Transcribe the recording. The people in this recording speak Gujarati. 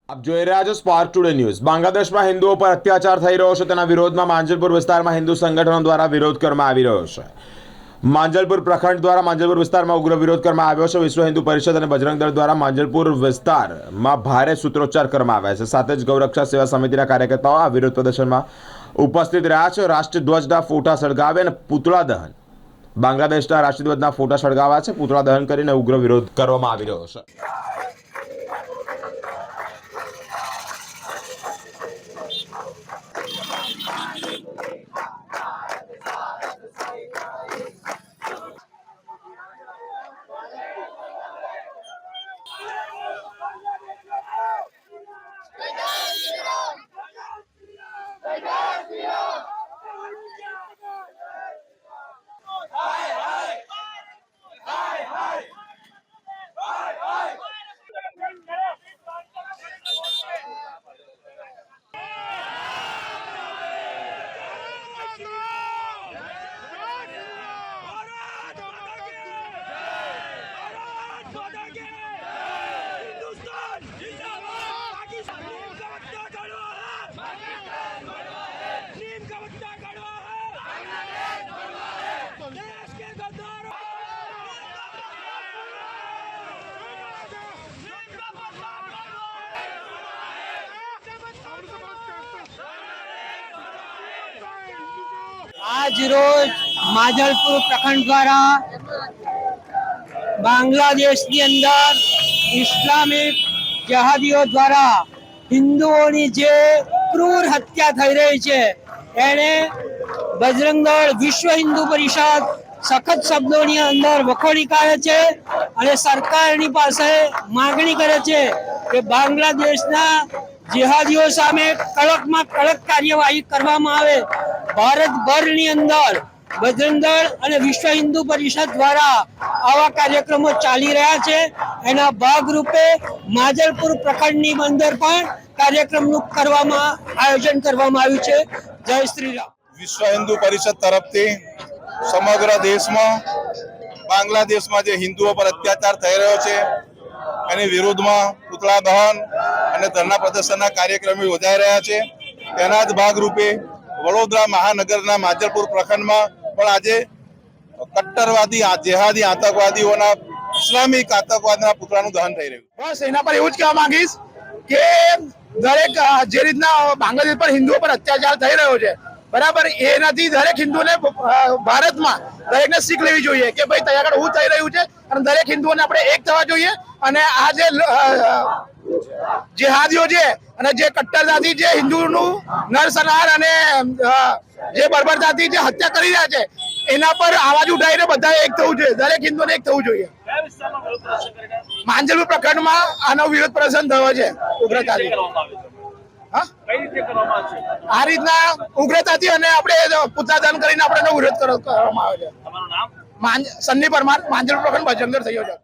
આપ જોઈ રહ્યા છો સ્પાર્ક ટુડે ન્યૂઝ। બાંગ્લાદેશમાં હિન્દુઓ પર અત્યાચાર થઈ રહ્યો છે તેના વિરોધમાં માંજલપુર વિસ્તારમાં હિન્દુ સંગઠનો દ્વારા વિરોધ કરવામાં આવી રહ્યો છે। માંજલપુર પ્રખંડ દ્વારા માંજલપુર વિસ્તારમાં ઉગ્ર વિરોધ કરવામાં આવ્યો છે। વિશ્વ હિન્દુ પરિષદ અને બજરંગ દળ દ્વારા માંજલપુર વિસ્તારમાં ભારે સૂત્રોચ્ચાર કરવામાં આવ્યા છે। સાથે જ ગૌરક્ષા સેવા સમિતિના કાર્યકર્તાઓ આ વિરોધ પ્રદર્શનમાં ઉપસ્થિત રહ્યા છે। રાષ્ટ્રધ્વજના ફોટા સળગાવી અને પૂતળા દહન બાંગ્લાદેશના રાષ્ટ્રધ્વજના ફોટા સળગાવ્યા છે। પૂતળા દહન કરીને ઉગ્ર વિરોધ કરવામાં આવી રહ્યો છે। आज रोज माजलपुर प्रखंड द्वारा बांग्लादेश की अंदर इस्लामिक जहादियों द्वारा हिंदुओनी जे क्रूर हत्या થઈ રહી છે એને બજરંગ દળ વિશ્વ હિન્દુ પરિષદ સખત શબ્દોની અંદર વખોડી કાઢે છે અને સરકારની પાસે માંગણી કરે છે કે બાંગ્લાદેશના जिहादियों सामे कड़कમાં कड़क कार्यवाही કરવામાં આવે। ભારતભરની અંદર બજરંગ દળ અને વિશ્વ હિન્દુ પરિષદ દ્વારા આવા કાર્યક્રમો ચાલી રહ્યા છે। એના ભાગરૂપે માજલપુર પ્રખંડની અંદર પણ કાર્યક્રમનું આયોજન કરવામાં આવ્યું છે। જય શ્રી રામ। વિશ્વ હિન્દુ પરિષદ તરફથી સમગ્ર દેશમાં બાંગ્લાદેશમાં જે હિન્દુઓ પર અત્યાચાર થઈ રહ્યો છે એની વિરુદ્ધમાં પુતળા દહન અને ધરણા પ્રદર્શનના કાર્યક્રમો યોજાઈ રહ્યા છે। તેના જ ભાગરૂપે વડોદરા મહાનગરના માંજલપુર પ્રખંડમાં પણ આજે કટ્ટરવાદી જેહાદી આતંકવાદીઓના ઇસ્લામિક આતંકવાદના પુતળાનું દહન થઈ રહ્યું। બસ એના પર એવું જ કહેવા માંગીશ કે દરેક જે રીતના બાંગ્લાદેશ પર હિન્દુઓ પર અત્યાચાર થઈ રહ્યો છે બરાબર એનાથી દરેક હિન્દુને ભારતમાં દરેકને શીખ લેવી જોઈએ કે ભાઈ ત્યાં આગળ શું થઈ રહ્યું છે અને દરેક હિન્દુઓને આપણે એક થવા જોઈએ। અને આ જે જેહાદીઓ છે અને જે કટ્ટરતાથી જે હિન્દુનું નરસંહાર અને જે બર્બરતાથી જે હત્યા કરી રહ્યા છે એના પર અવાજ ઉઠાવીને બધા એક થવું જોઈએ। દરેક હિન્દુને એક થવું જોઈએ। માંજલપુર પ્રખંડમાં આનો વિરોધ પ્રદર્શન થયો છે ઉગ્રતાથી। આ રીતના ઉગ્રતાથી અને આપણે પુતળા દહન કરીને આપણે વિરોધ કરવામાં આવે છે। સન્ની પરમાર માંજલપુર પ્રખંડ બજરંગ દળ થયો છે।